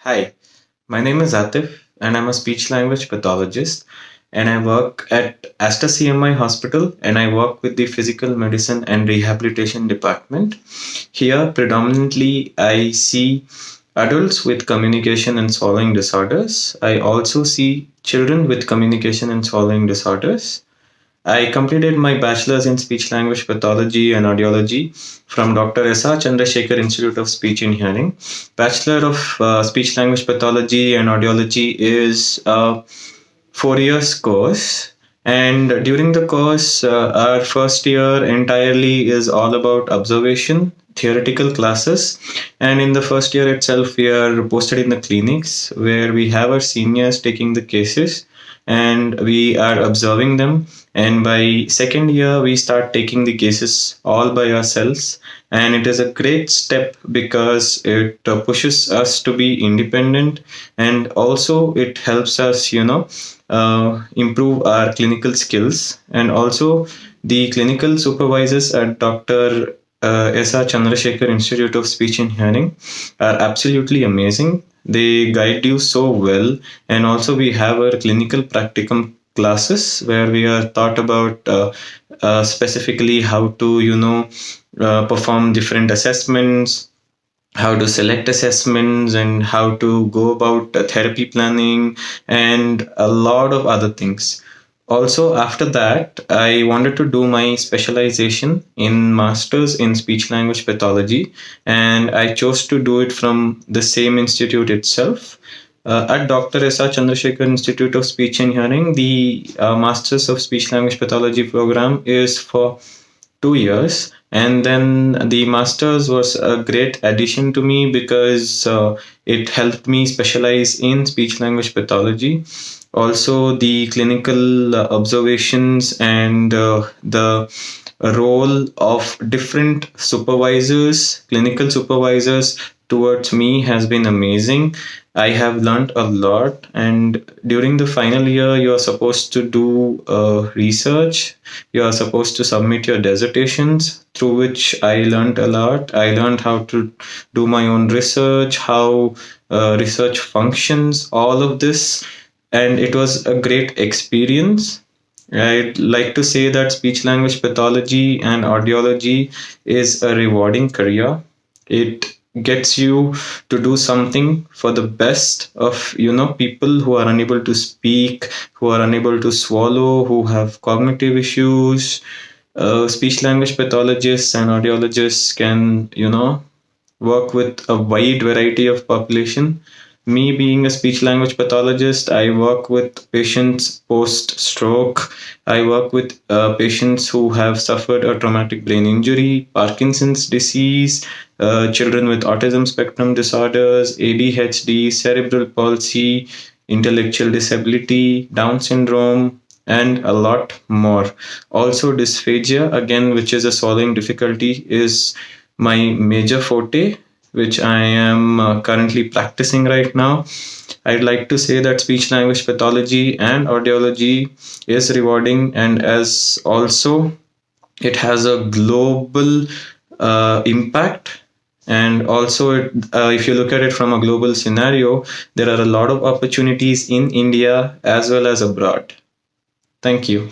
Hi, my name is Atif, and I'm a speech language pathologist. And I work at Asta CMI Hospital, and I work with the physical medicine and rehabilitation department. Here, predominantly, I see adults with communication and swallowing disorders. I also see children with communication and swallowing disorders. I completed my bachelor's in speech language pathology and audiology from Dr.S.R.Chandrasekhar Institute of Speech and Hearing. Bachelor of Speech Language Pathology and Audiology is a 4 years course. And during the course, our first year entirely is all about observation, theoretical classes. And in the first year itself, we are posted in the clinics where we have our seniors taking the cases and we are observing them. And by second year, we start taking the cases all by ourselves. And it is a great step because it pushes us to be independent, and also it helps us, improve our clinical skills. And also, the clinical supervisors at Dr. S.R. Chandrasekhar Institute of Speech and Hearing are absolutely amazing. They guide you so well. And also, we have our clinical practicum classes where we are taught about specifically how to, perform different assessments, how to select assessments, and how to go about therapy planning, and a lot of other things. Also, after that, I wanted to do my specialization in Masters in Speech Language Pathology, and I chose to do it from the same institute itself. At Dr. S.R. Chandrasekhar Institute of Speech and Hearing, the Masters of Speech Language Pathology program is for 2 years. And then the master's was a great addition to me because it helped me specialize in speech language pathology. Also, the clinical observations and the role of different supervisors, clinical supervisors, towards me has been amazing. I have learned a lot, and during the final year, you are supposed to do research. You are supposed to submit your dissertations, through which I learned a lot. I learned how to do my own research, how research functions, all of this, and it was a great experience. I'd like to say that speech language pathology and audiology is a rewarding career. It gets you to do something for the best of people who are unable to speak, who are unable to swallow, who have cognitive issues. Speech language pathologists and audiologists can work with a wide variety of population. Me being a speech language pathologist, I work with patients post stroke. I work with patients who have suffered a traumatic brain injury, Parkinson's disease, children with autism spectrum disorders, ADHD, cerebral palsy, intellectual disability, Down syndrome, and a lot more. Also, dysphagia, again, which is a swallowing difficulty, is my major forte, which I am currently practicing right now. I'd like to say that speech language pathology and audiology is rewarding, and as also it has a global impact. And also, if you look at it from a global scenario, there are a lot of opportunities in India as well as abroad. Thank you.